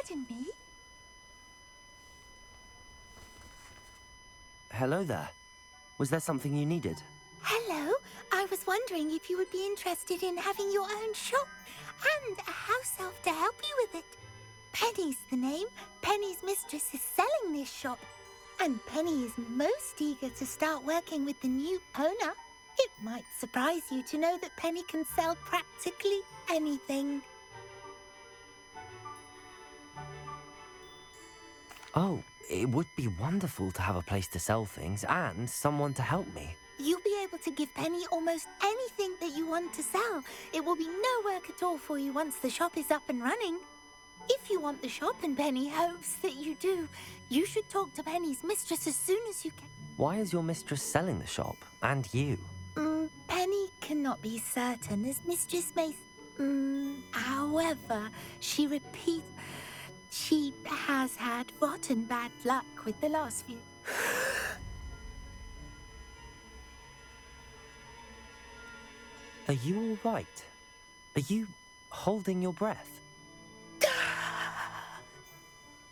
pardon me? Hello there. Was there something you needed? Hello. I was wondering if you would be interested in having your own shop and a house elf to help you with it. Penny's the name. Penny's mistress is selling this shop. And Penny is most eager to start working with the new owner. It might surprise you to know that Penny can sell practically anything. Oh, it would be wonderful to have a place to sell things and someone to help me. You'll be able to give Penny almost anything that you want to sell. It will be no work at all for you once the shop is up and running. If you want the shop and Penny hopes that you do, you should talk to Penny's mistress as soon as you can. Why is your mistress selling the shop? And you? Penny cannot be certain, as Mistress Mason. However, she repeats she has had rotten bad luck with the last few. Are you all right? Are you holding your breath?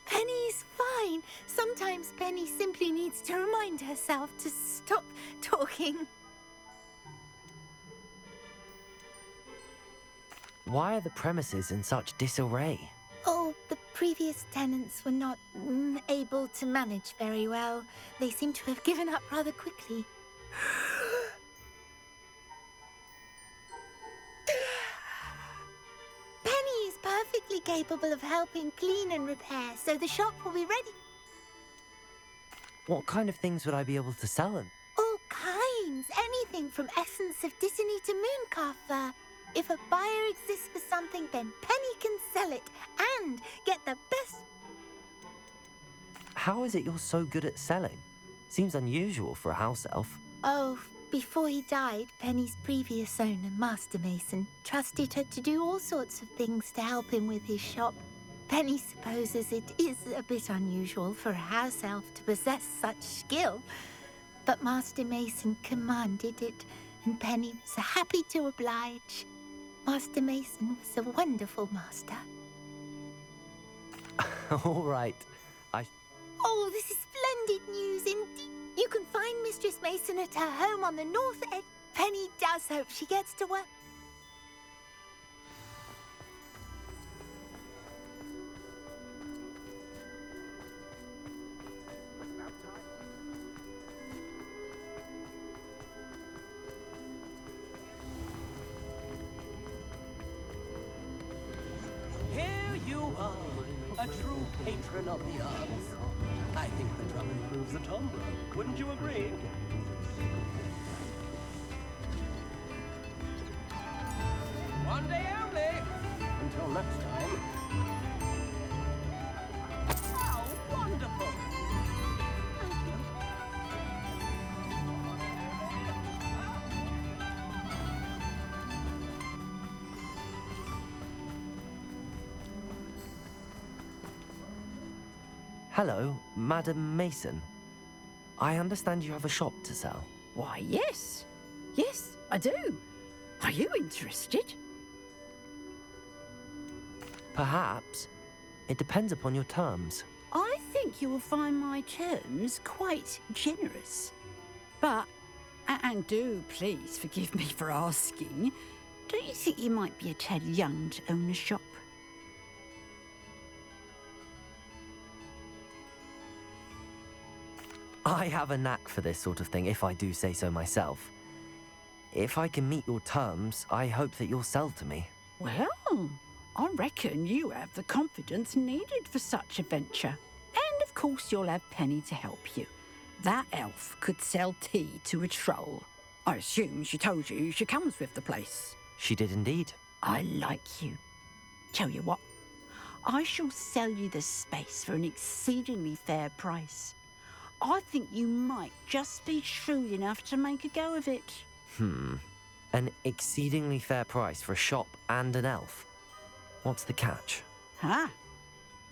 Penny's fine. Sometimes Penny simply needs to remind herself to stop talking. Why are the premises in such disarray? Oh, the previous tenants were not able to manage very well. They seem to have given up rather quickly. Penny is perfectly capable of helping clean and repair, so the shop will be ready. What kind of things would I be able to sell them? All kinds. Anything from essence of Disney to mooncar fur. If a buyer exists for something, then Penny can sell it and get the best. How is it you're so good at selling? Seems unusual for a house elf. Oh, before he died, Penny's previous owner, Master Mason, trusted her to do all sorts of things to help him with his shop. Penny supposes it is a bit unusual for a house elf to possess such skill, but Master Mason commanded it, and Penny was happy to oblige. Master Mason was a wonderful master. All right. Oh, this is splendid news indeed. You can find Mistress Mason at her home on the north edge. Penny does hope she gets to work. Here you are, a true patron of the arts. I think the drum improves the timbre. Wouldn't you agree? One day only. Until next time. How wonderful! Thank you. Hello, Madam Mason. I understand you have a shop to sell. Why, yes. Yes, I do. Are you interested? Perhaps. It depends upon your terms. I think you will find my terms quite generous. But, and do please forgive me for asking, don't you think you might be a tad young to own a shop? I have a knack for this sort of thing, if I do say so myself. If I can meet your terms, I hope that you'll sell to me. Well, I reckon you have the confidence needed for such a venture. And of course you'll have Penny to help you. That elf could sell tea to a troll. I assume she told you she comes with the place. She did indeed. I like you. Tell you what, I shall sell you the space for an exceedingly fair price. I think you might just be shrewd enough to make a go of it. An exceedingly fair price for a shop and an elf. What's the catch? Huh?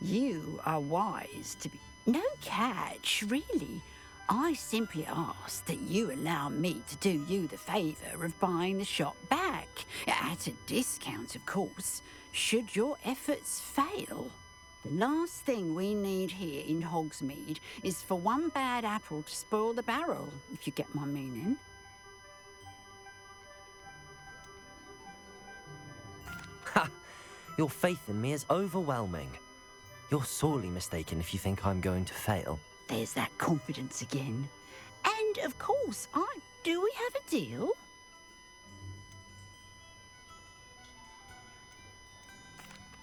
You are wise to be... No catch, really. I simply ask that you allow me to do you the favour of buying the shop back. At a discount, of course, should your efforts fail. The last thing we need here in Hogsmeade is for one bad apple to spoil the barrel, if you get my meaning. Ha! Your faith in me is overwhelming. You're sorely mistaken if you think I'm going to fail. There's that confidence again. And, of course, do we have a deal?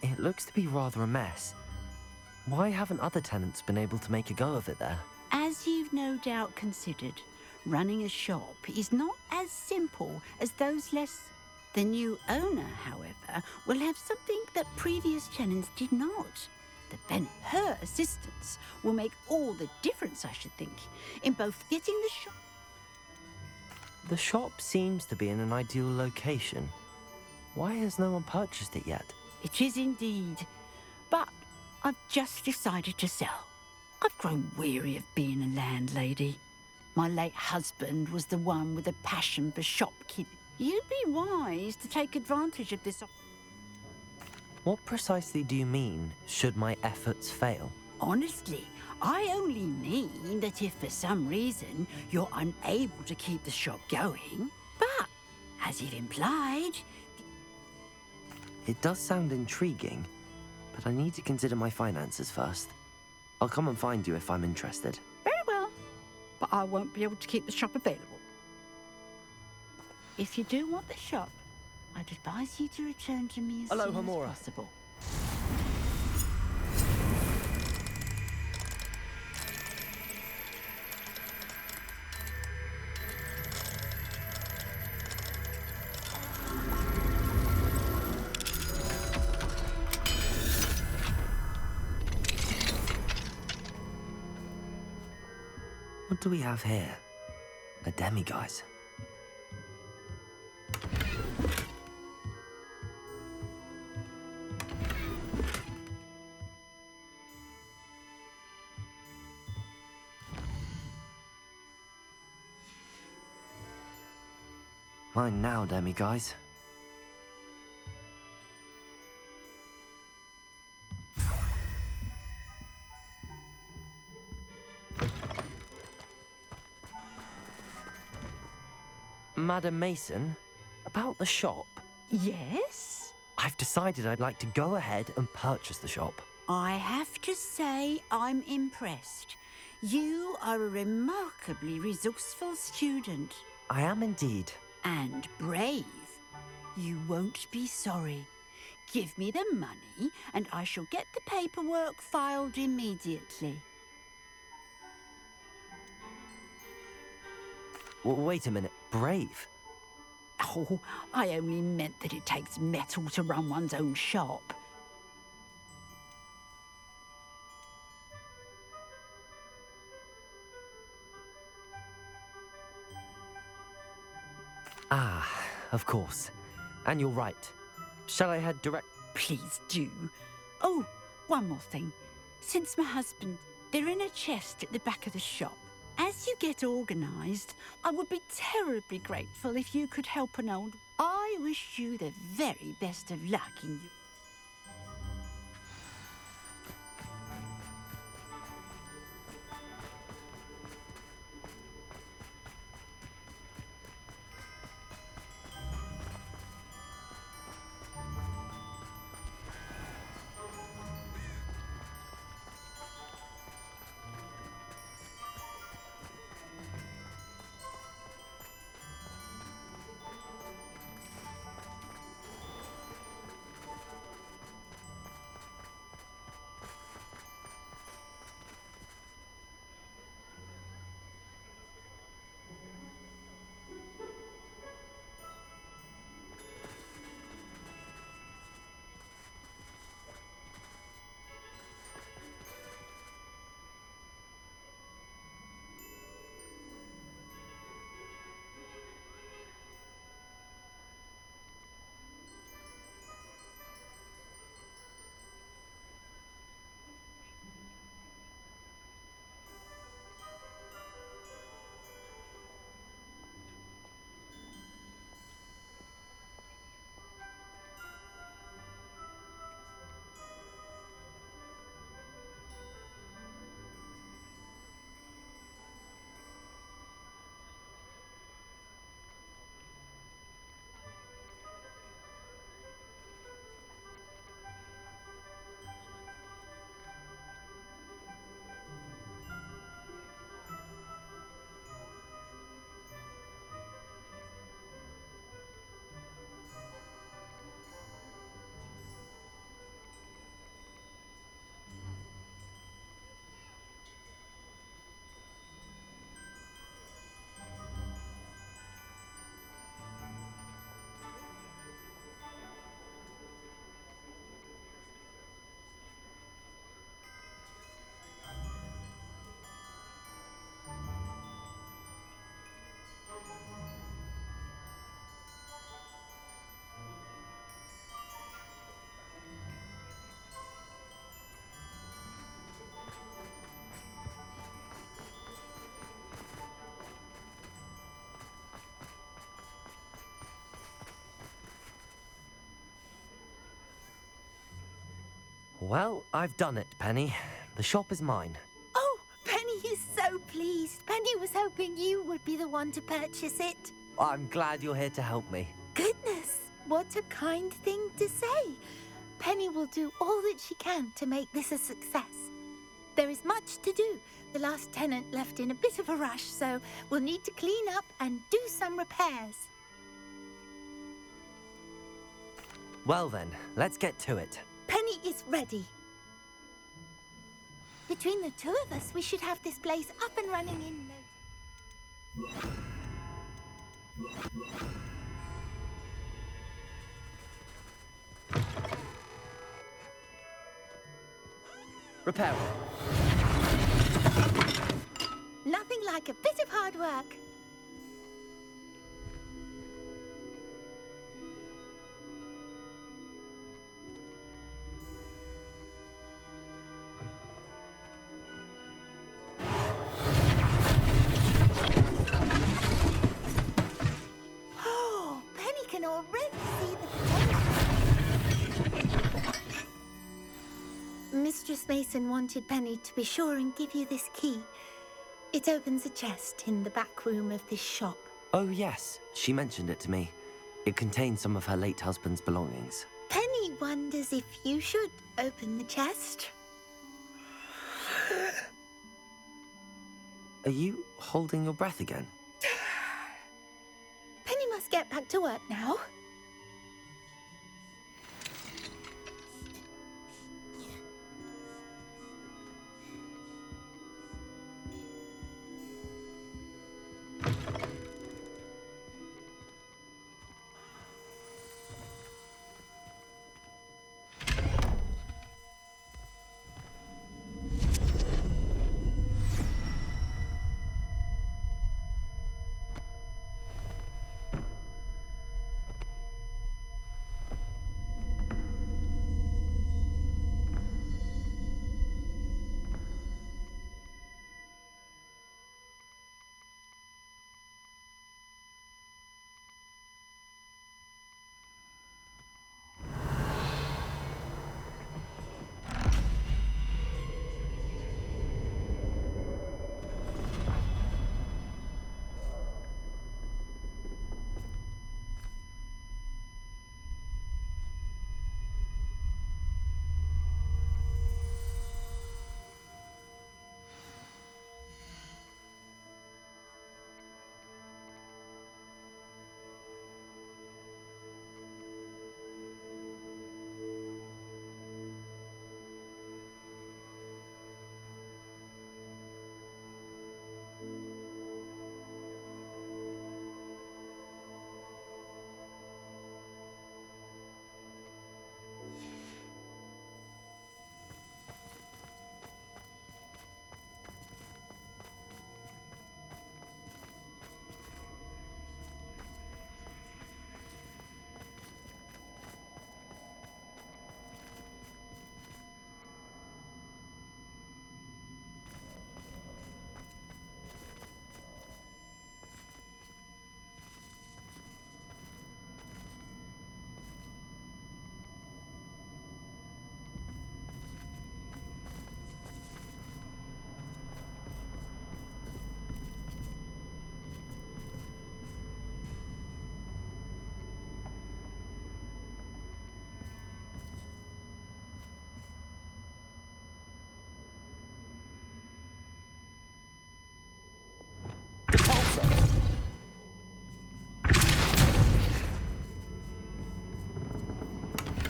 It looks to be rather a mess. Why haven't other tenants been able to make a go of it there? As you've no doubt considered, running a shop is not as simple as those less... The new owner, however, will have something that previous tenants did not. Her assistance will make all the difference, I should think, in both getting the shop... The shop seems to be in an ideal location. Why has no one purchased it yet? It is indeed, but I've just decided to sell. I've grown weary of being a landlady. My late husband was the one with a passion for shopkeeping. You'd be wise to take advantage of this. What precisely do you mean, should my efforts fail? Honestly, I only mean that if for some reason you're unable to keep the shop going, but, as you've implied... It does sound intriguing, but I need to consider my finances first. I'll come and find you if I'm interested. Very well, but I won't be able to keep the shop available. If you do want the shop, I'd advise you to return to me as soon as possible. What do we have here? A demiguise. Mine now, demiguise. Madam Mason, about the shop. Yes? I've decided I'd like to go ahead and purchase the shop. I have to say I'm impressed. You are a remarkably resourceful student. I am indeed. And brave. You won't be sorry. Give me the money and I shall get the paperwork filed immediately. Well, wait a minute. Brave? Oh, I only meant that it takes metal to run one's own shop. Ah, of course. And you're right. Shall I head direct? Please do. Oh, one more thing. Since my husband, they're in a chest at the back of the shop. As you get organised, I would be terribly grateful if you could help an old... I wish you the very best of luck in you. Well, I've done it, Penny. The shop is mine. Oh, Penny is so pleased. Penny was hoping you would be the one to purchase it. I'm glad you're here to help me. Goodness, what a kind thing to say. Penny will do all that she can to make this a success. There is much to do. The last tenant left in a bit of a rush, so we'll need to clean up and do some repairs. Well then, let's get to it. Penny is ready. Between the two of us, we should have this place up and running in no time. Repair. Nothing like a bit of hard work. Oh, Penny can already see the potential. Mistress Mason wanted Penny to be sure and give you this key. It opens a chest in the back room of this shop. Oh yes, she mentioned it to me. It contains some of her late husband's belongings. Penny wonders if you should open the chest. Are you holding your breath again? Penny must get back to work now.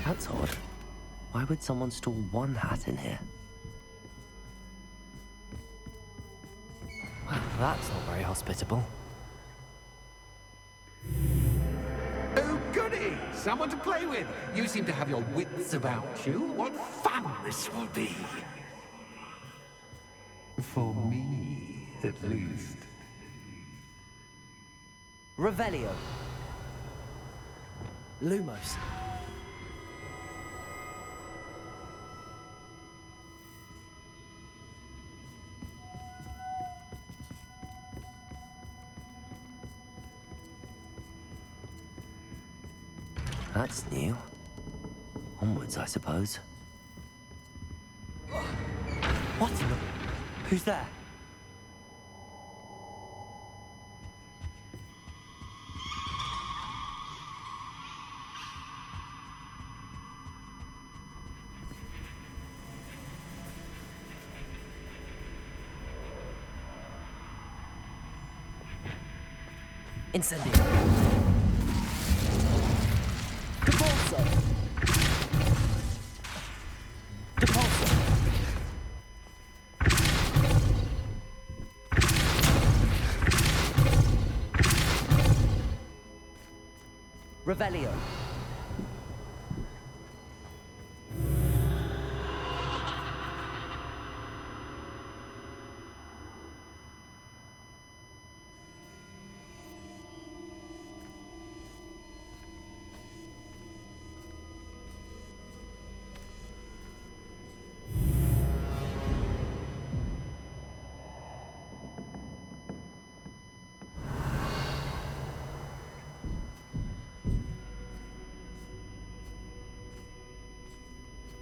That's odd. Why would someone store one hat in here? Well, that's not very hospitable. Oh, goody! Someone to play with. You seem to have your wits about you. What fun this will be. For me, at least. Revelio. Lumos. That's new. Onwards, I suppose. What in the... Who's there? Incendio. Depulso. Depulso. Revelio.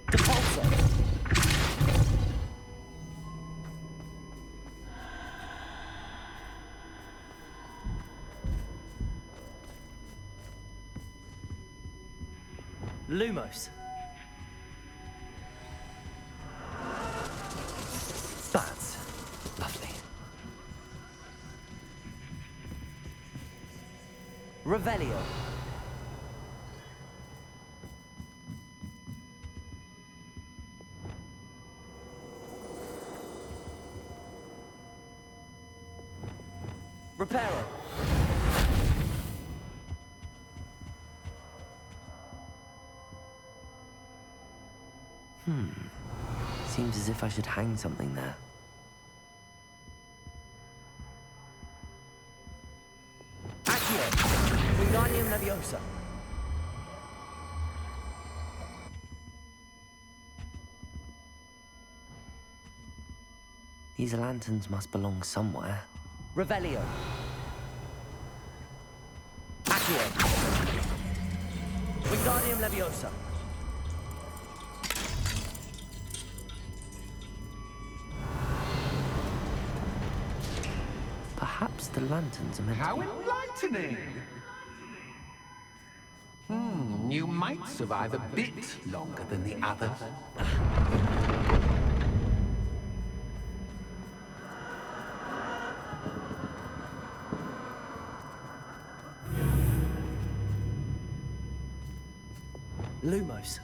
Depulso. Lumos. That's lovely. Revelio. Reparo. Seems as if I should hang something there. Accio. Wingardium Leviosa. These lanterns must belong somewhere. Revelio. Accio. Wingardium Leviosa. Perhaps the lanterns are meant How to be... enlightening! You might survive a bit longer than the others. Lumos.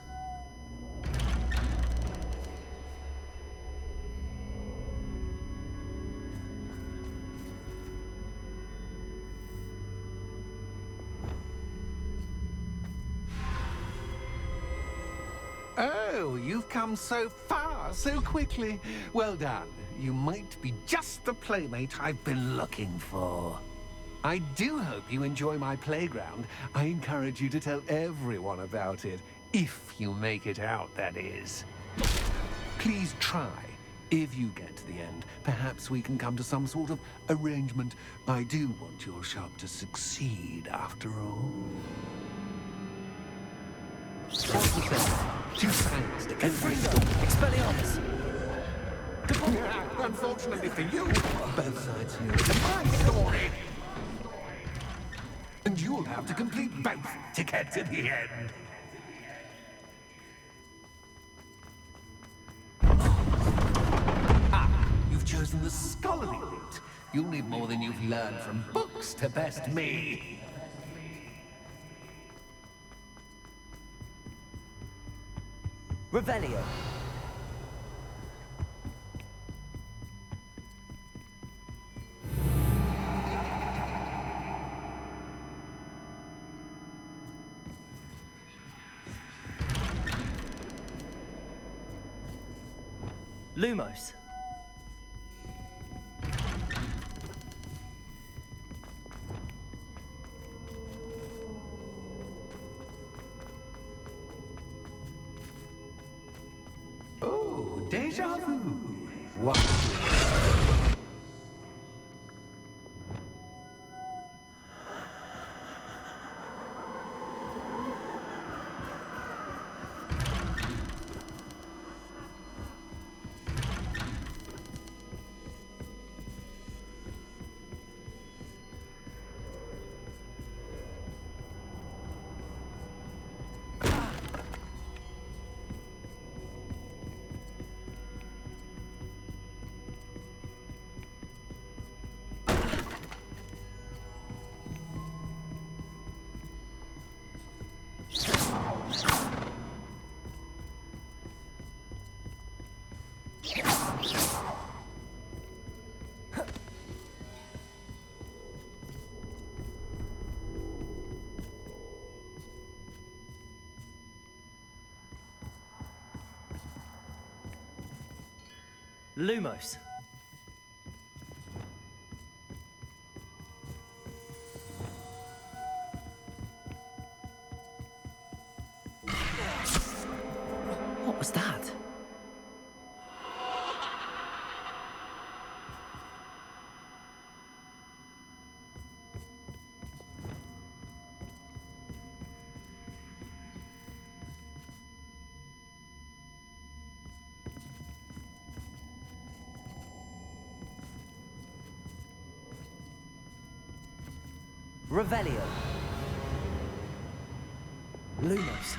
Oh, you've come so far so quickly. Well done. You might be just the playmate I've been looking for. I do hope you enjoy my playground. I encourage you to tell everyone about it. If you make it out, that is. Please try. If you get to the end, perhaps we can come to some sort of arrangement. I do want your shop to succeed, after all. Too fast to get Expelliarmus. Unfortunately for you, both sides knew it. My story. And you'll have to complete both to get to the end. You've chosen the scholarly route. You'll need more than you've learned from books to best me. Revelio. Lumos. Oh, déjà vu. Wow. Lumos. What was that? Revelio. Lumos.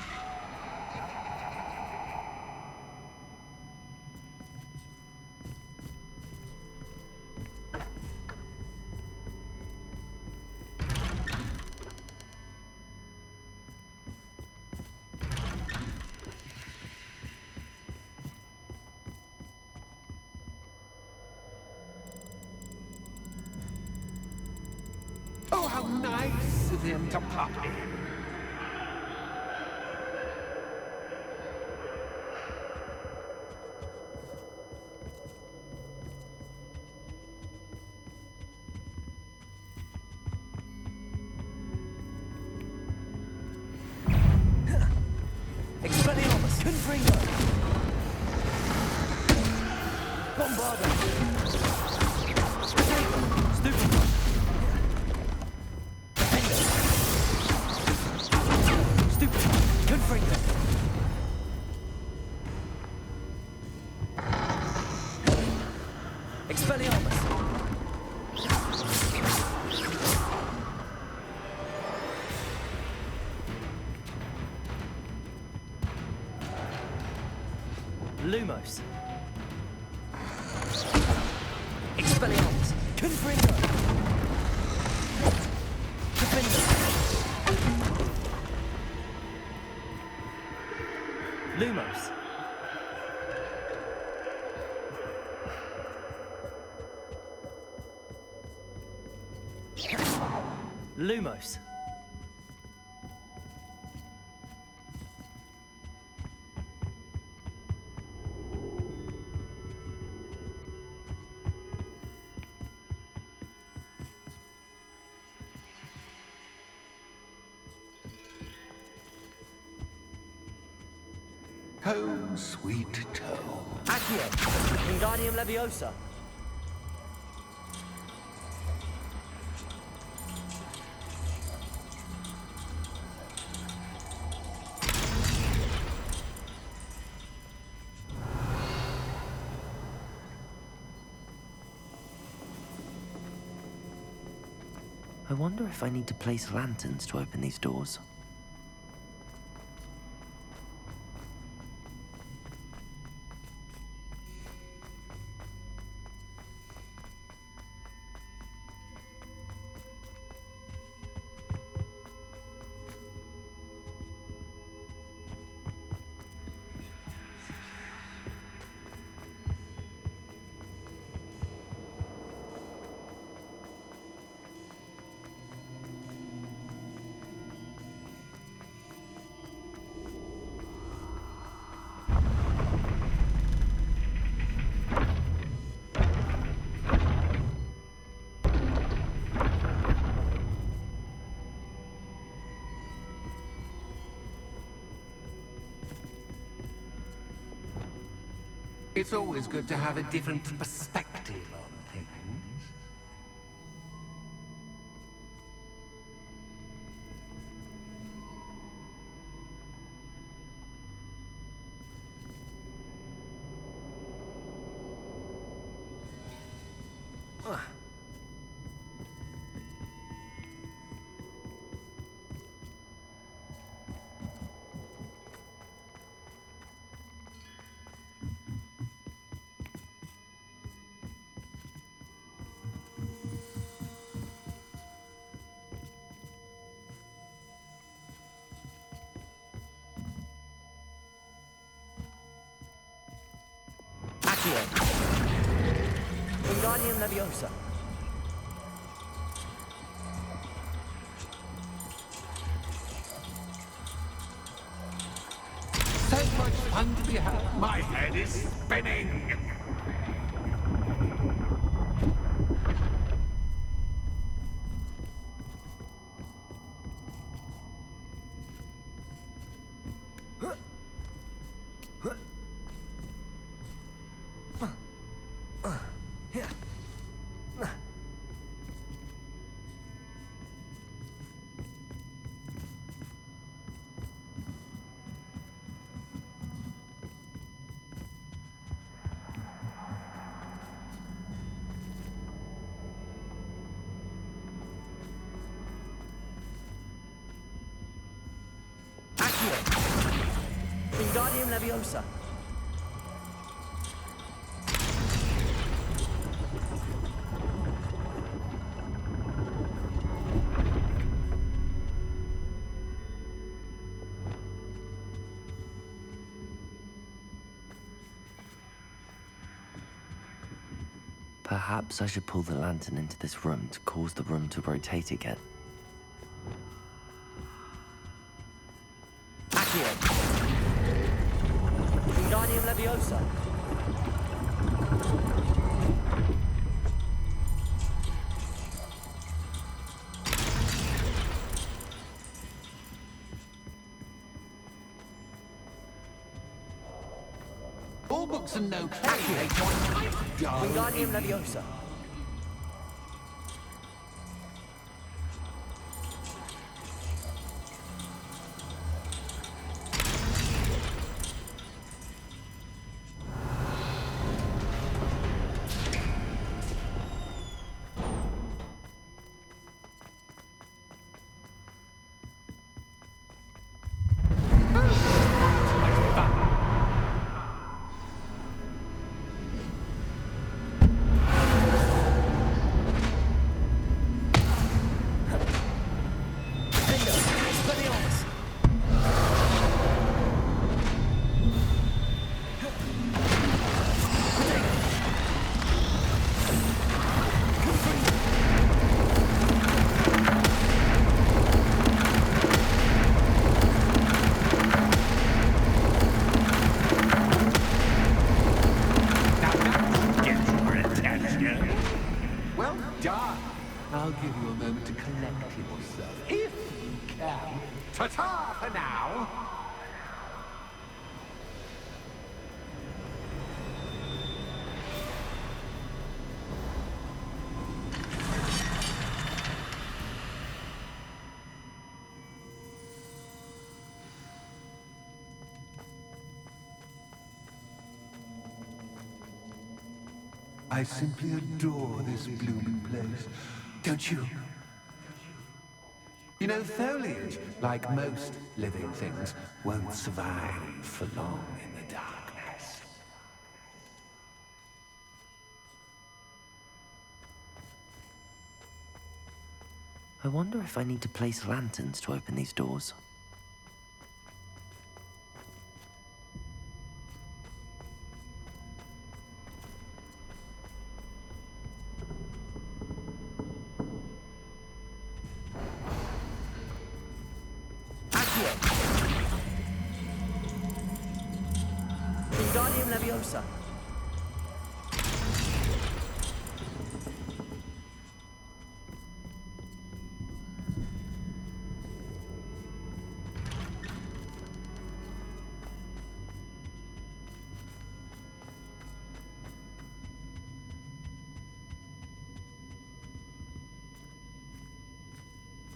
Oh, how nice of him to pop in. Expelliarmus. Confringo. Bombardo. Stupid. Stupid. Confringo. Expelliarmus. Lumos. Expelliarmus. Confringo. Confringo. Lumos. Lumos. Home, sweet home. Accio. Wingardium Leviosa. I wonder if I need to place lanterns to open these doors. It's always good to have a different perspective on things. Accio. Wingardium Leviosa. So much fun to be had. My head is spinning. Wingardium Leviosa. Perhaps I should pull the lantern into this room to cause the room to rotate again. Accio. Wingardium Leviosa. All books and no clay. Wingardium Leviosa. Well done. I'll give you a moment to collect yourself, if you can. Ta-ta for now. I simply adore this blooming place. Don't you? You know, foliage, like most living things, won't survive for long in the darkness. I wonder if I need to place lanterns to open these doors. Wingardium Leviosa.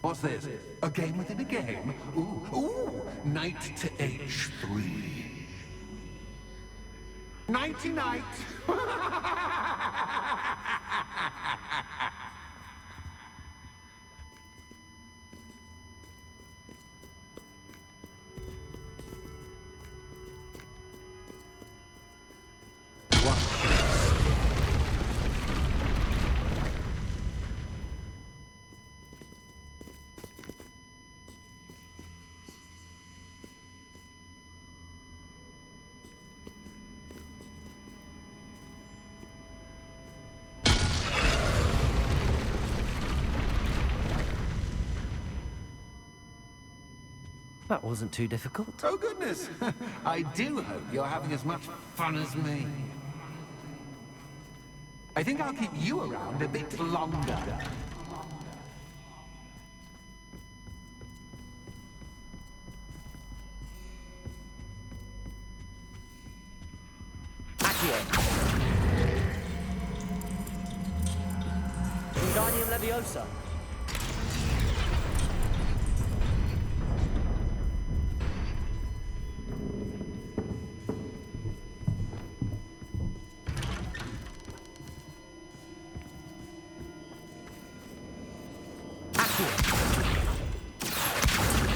What's this? A game within a game? Ooh, knight to H3. Nighty-night. That wasn't too difficult. Oh, goodness. I do hope you're having as much fun as me. I think I'll keep you around a bit longer. Wingardium Leviosa.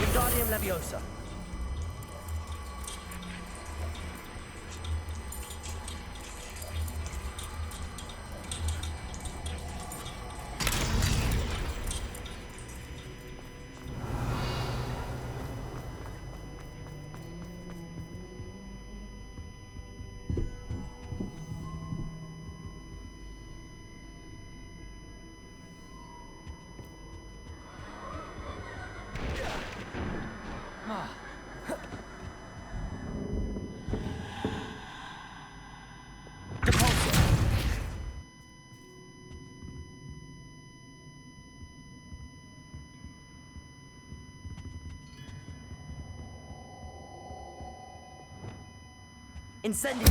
Wingardium Leviosa. Incendio.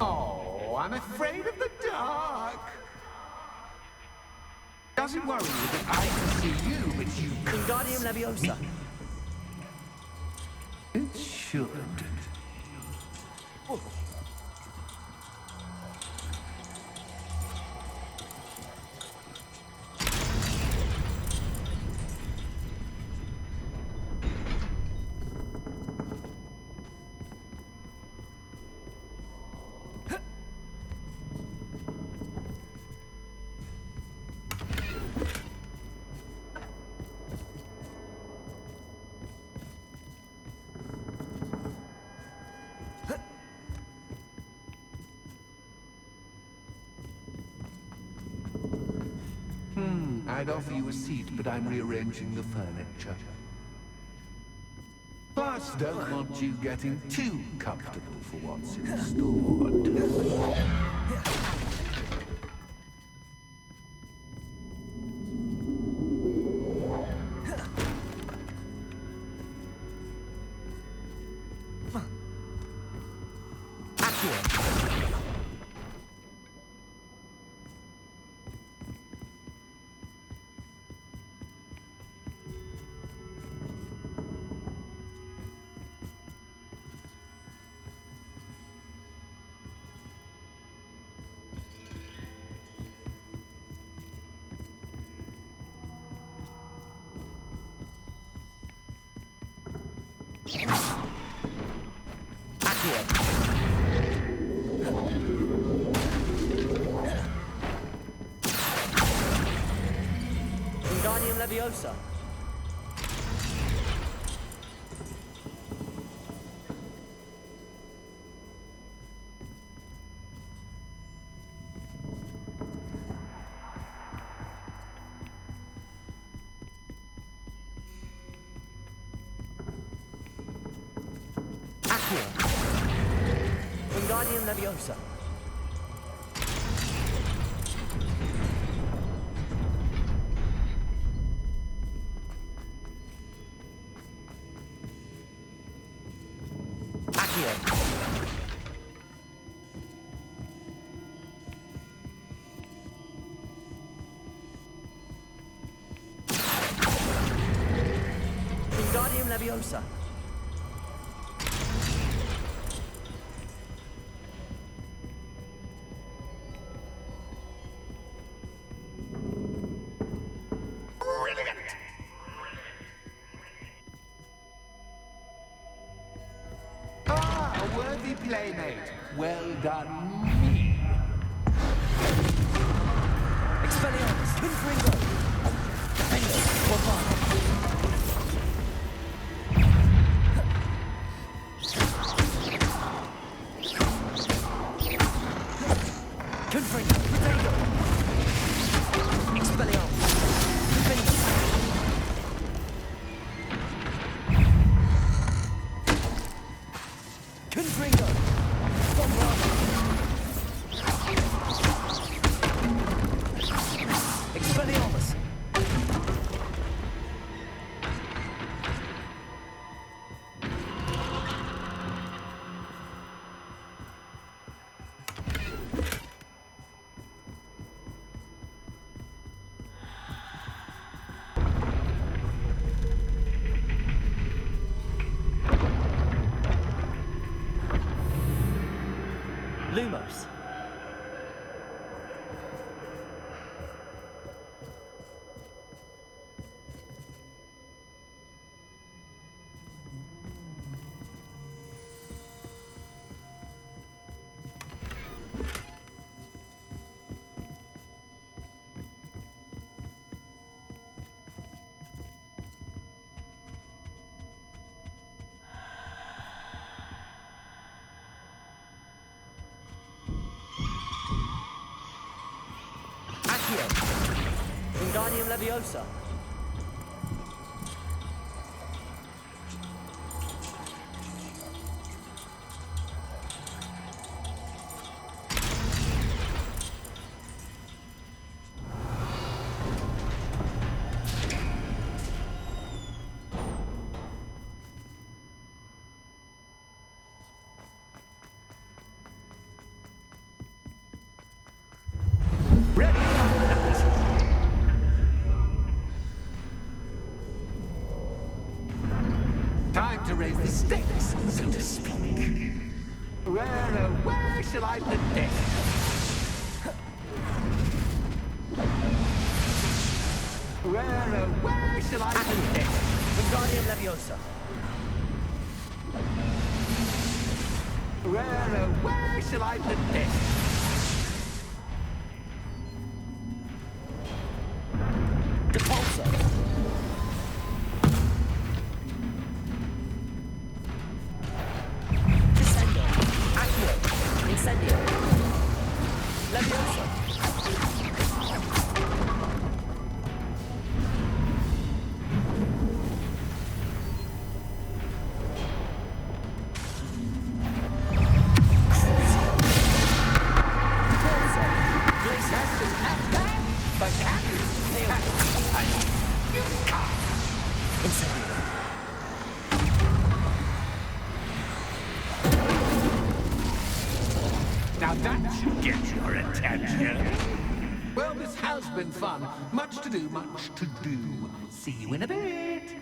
Oh, I'm afraid of the dark. Doesn't worry you that I can see you, but you Wingardium can't Leviosa. see me. It should. I'd offer you a seat, but I'm rearranging the furniture. Plus, don't want you getting too comfortable for what's in store. Wingardium Leviosa. Wingardium Leviosa. Wingardium Leviosa. Ah, a worthy playmate. Well done, me. Expelliarmus. Confringo. Defendo. Corvado. Confringo. Defendo. Expelliarmus. Defendo. Confringo. Bombard. Expelliarmus. Lumos. Wingardium Leviosa. Time to raise the stakes, so to speak. Where shall I put this? Where shall I put this? Wingardium Leviosa. Where shall I put this? Depulso. Descendo. Accio. Incendio. Leviosa. Now that should get your attention. Well, this has been fun. Much to do, much to do. See you in a bit.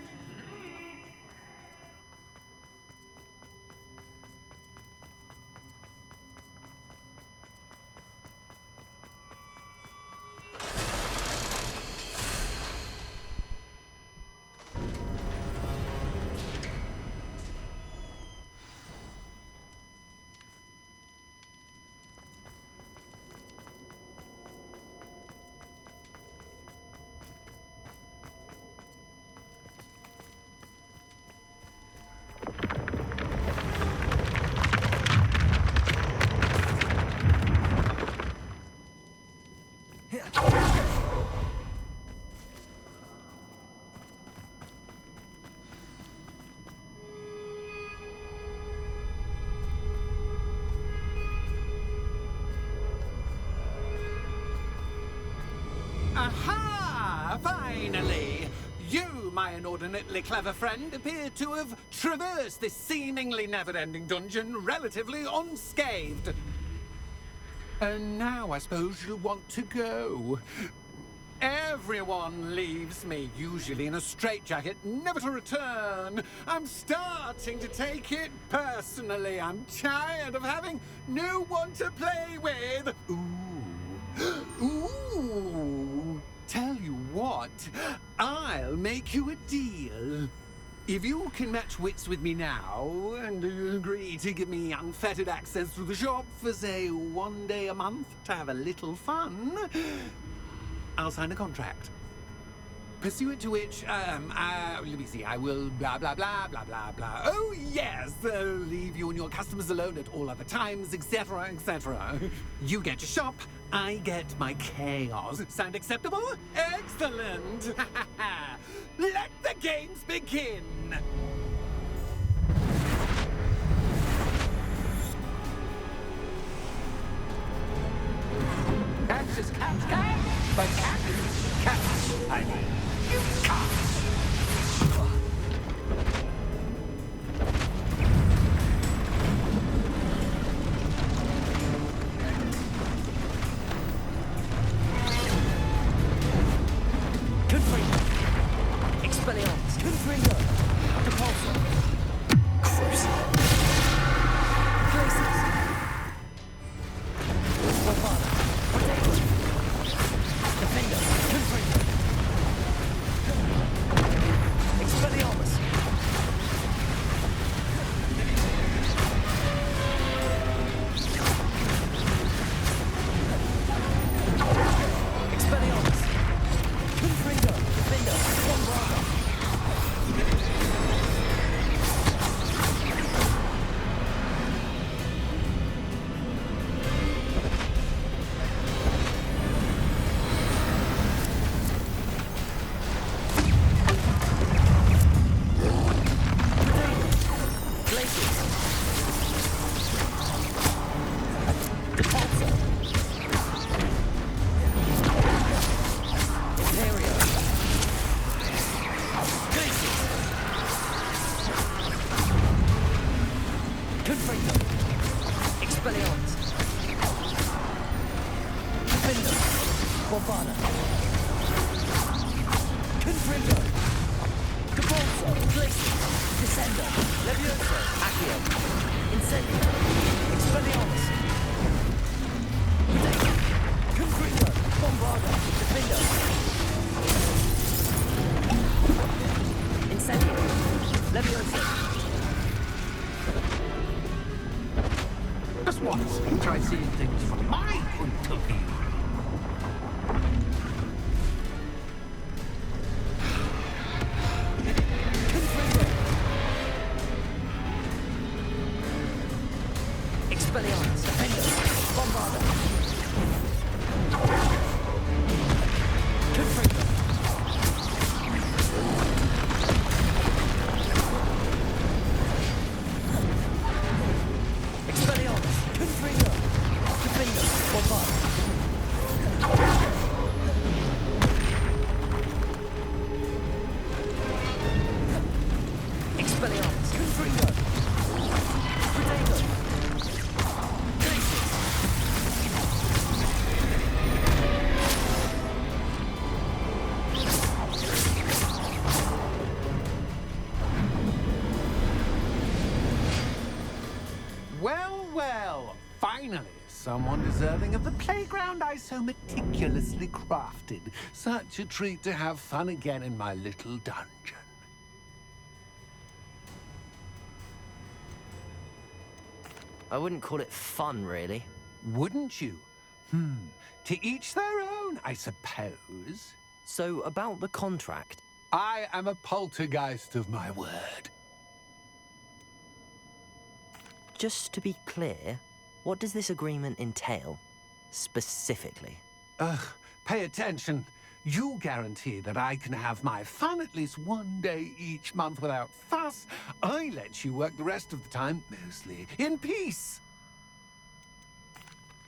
Aha! Finally! You, my inordinately clever friend, appear to have traversed this seemingly never-ending dungeon relatively unscathed. And now I suppose you'll want to go. Everyone leaves me, usually in a straitjacket, never to return. I'm starting to take it personally. I'm tired of having no one to play with. Ooh. Ooh. Tell you what, I'll make you a deal. If you can match wits with me now and agree to give me unfettered access to the shop for, say, 1 day a month to have a little fun, I'll sign a contract. Pursuant to which, let me see, I will blah, blah, blah, blah, blah, blah. Oh, yes, leave you and your customers alone at all other times, etc., etc. You get your shop, I get my chaos. Sound acceptable? Excellent! Let the games begin! That's just cat, but cat, I mean, you cat. Confringo. Expelliarmus. Confringo. Depulso. Crucio. Glacius. Bombarda. Confringo. Capulso. Glacius. Descendo. Levioso. Accio. Incendio. Expelliarmus. Potato. Confringo. Bombarda. Defendo. Incendio. Levioso. Just once, try seeing things from my point of view. Expelliarmus, Defendo, Bombarda. Confringo. Expelliarmus, Confringo. Defendo, Bombarda. Expelliarmus, Confringo. Potato. Well, well, finally, someone deserving of the playground I so meticulously crafted. Such a treat to have fun again in my little dungeon. I wouldn't call it fun, really. Wouldn't you? To each their own, I suppose. So, about the contract. I am a poltergeist of my word. Just to be clear, what does this agreement entail? Specifically. Ugh, pay attention. You guarantee that I can have my fun at least one day each month without fuss. I let you work the rest of the time, mostly in peace.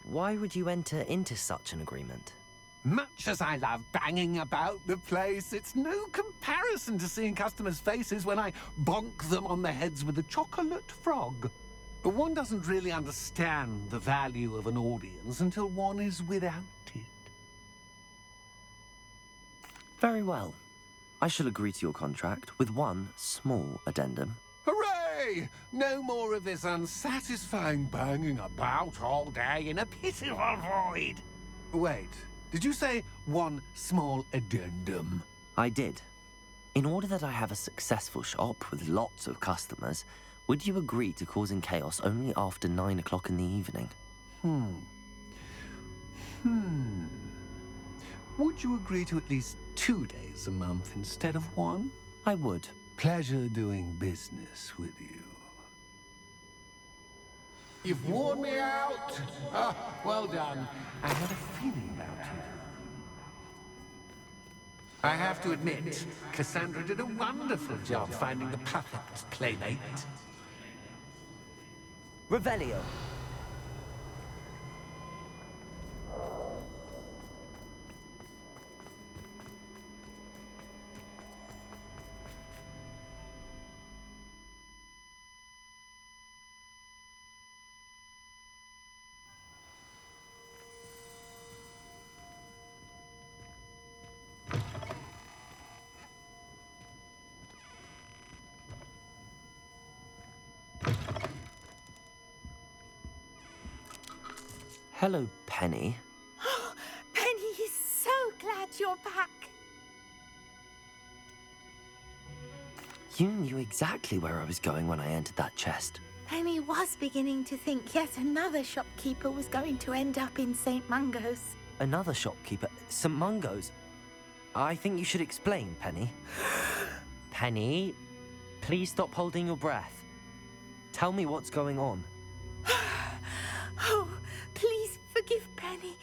Why would you enter into such an agreement? Much as I love banging about the place, it's no comparison to seeing customers' faces when I bonk them on the heads with a chocolate frog. One doesn't really understand the value of an audience until one is without it. Very well. I shall agree to your contract with one small addendum. Hooray! No more of this unsatisfying banging about all day in a pitiful void. Wait, did you say one small addendum? I did. In order that I have a successful shop with lots of customers, would you agree to causing chaos only after 9 o'clock in the evening? Would you agree to at least 2 days a month instead of one? I would. Pleasure doing business with you. You've worn me out. Ah, well done. I had a feeling about you. I have to admit, Cassandra did a wonderful job finding the perfect playmate. Revelio. Hello, Penny. Penny is so glad you're back. You knew exactly where I was going when I entered that chest. Penny was beginning to think yet another shopkeeper was going to end up in St. Mungo's. Another shopkeeper, St. Mungo's. I think you should explain, Penny. Penny, please stop holding your breath. Tell me what's going on. Oh, please forgive Penny.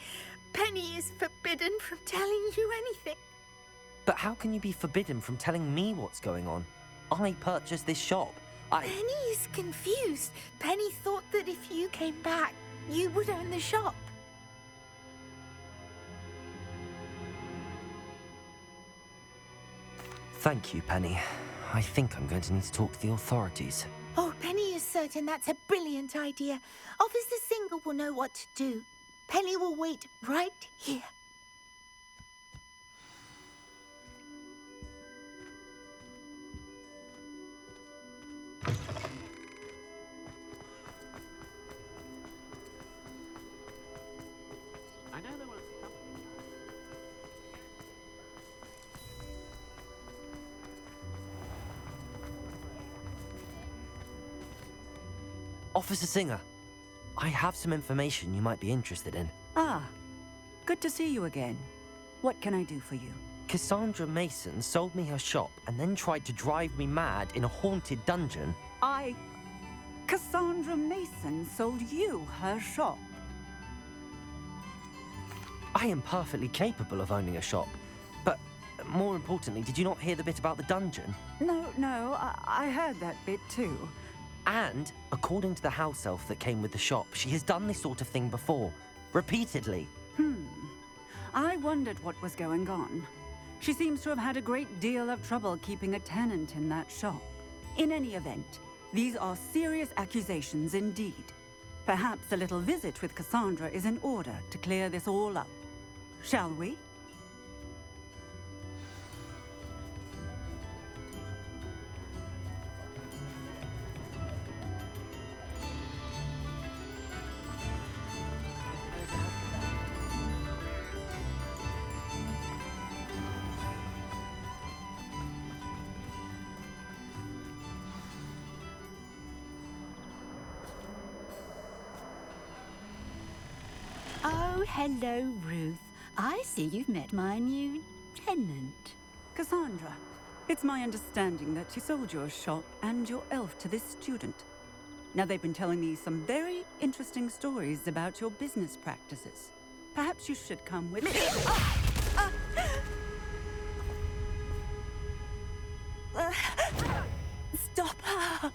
Penny is forbidden from telling you anything. But how can you be forbidden from telling me what's going on? I purchased this shop. Penny is confused. Penny thought that if you came back, you would own the shop. Thank you, Penny. I think I'm going to need to talk to the authorities. Oh, Penny is certain that's a brilliant idea. Officer Single will know what to do. Penny will wait right here. Officer Singer, I have some information you might be interested in. Ah, good to see you again. What can I do for you? Cassandra Mason sold me her shop and then tried to drive me mad in a haunted dungeon. Cassandra Mason sold you her shop. I am perfectly capable of owning a shop. But more importantly, did you not hear the bit about the dungeon? No, I heard that bit too. And, according to the house elf that came with the shop, she has done this sort of thing before. Repeatedly. I wondered what was going on. She seems to have had a great deal of trouble keeping a tenant in that shop. In any event, these are serious accusations indeed. Perhaps a little visit with Cassandra is in order to clear this all up. Shall we? Oh, hello, Ruth. I see you've met my new tenant. Cassandra, it's my understanding that you sold your shop and your elf to this student. Now, they've been telling me some very interesting stories about your business practices. Perhaps you should come with me. Stop her!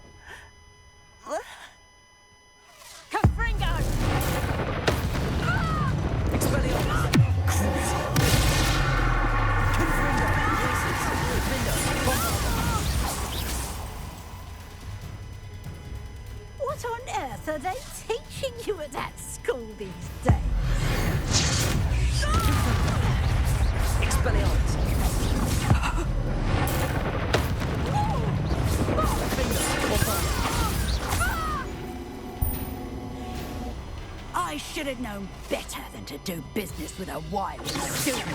What on earth are they teaching you at that school these days? I should have known better than to do business with a wild student.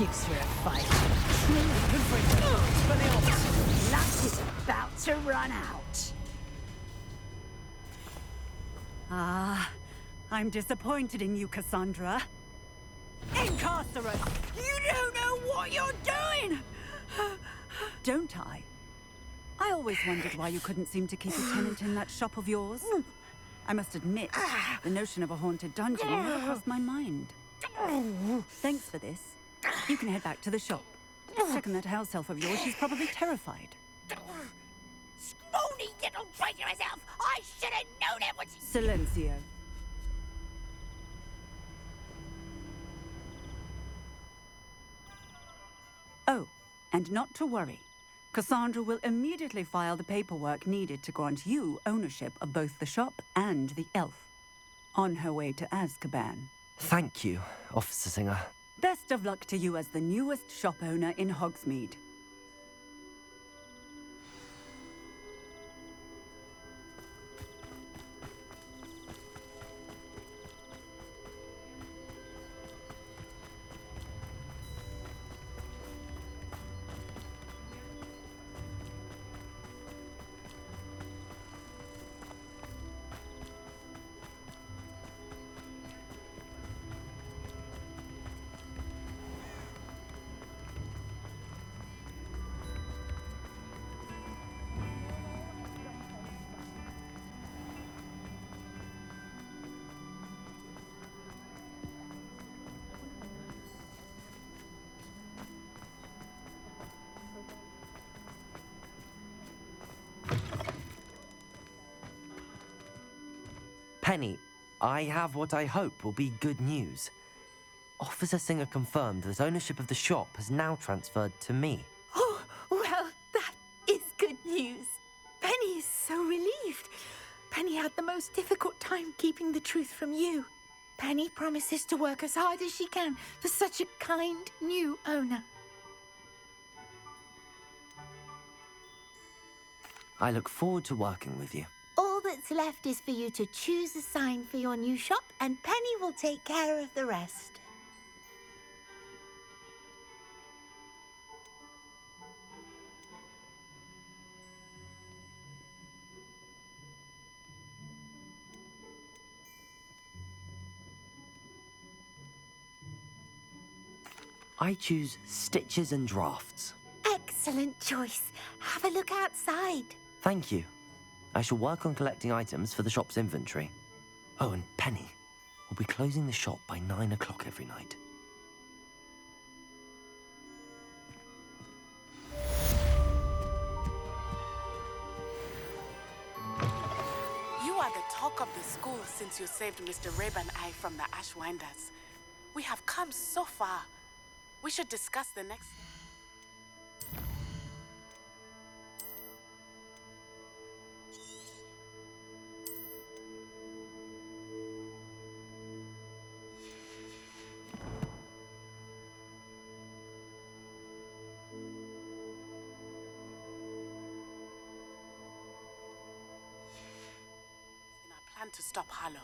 Excuse for a fight. Luck is about to run out. I'm disappointed in you, Cassandra. Incarcerate! You don't know what you're doing! Don't I? I always wondered why you couldn't seem to keep a tenant in that shop of yours. I must admit, the notion of a haunted dungeon never crossed my mind. Thanks for this. You can head back to the shop. Check on that house elf of yours. She's probably terrified. Scrawny little traitorous elf! I should have known it was... Silencio. Oh, and not to worry. Cassandra will immediately file the paperwork needed to grant you ownership of both the shop and the elf. On her way to Azkaban. Thank you, Officer Singer. Best of luck to you as the newest shop owner in Hogsmeade. Penny, I have what I hope will be good news. Officer Singer confirmed that ownership of the shop has now transferred to me. Oh, well, that is good news. Penny is so relieved. Penny had the most difficult time keeping the truth from you. Penny promises to work as hard as she can for such a kind new owner. I look forward to working with you. All that's left is for you to choose a sign for your new shop, and Penny will take care of the rest. I choose Stitches and Drafts. Excellent choice. Have a look outside. Thank you. I shall work on collecting items for the shop's inventory. Oh, and Penny, we'll be closing the shop by 9 o'clock every night. You are the talk of the school since you saved Mr. Rib and I from the Ashwinders. We have come so far. We should discuss the next... in our plan to stop Harlow.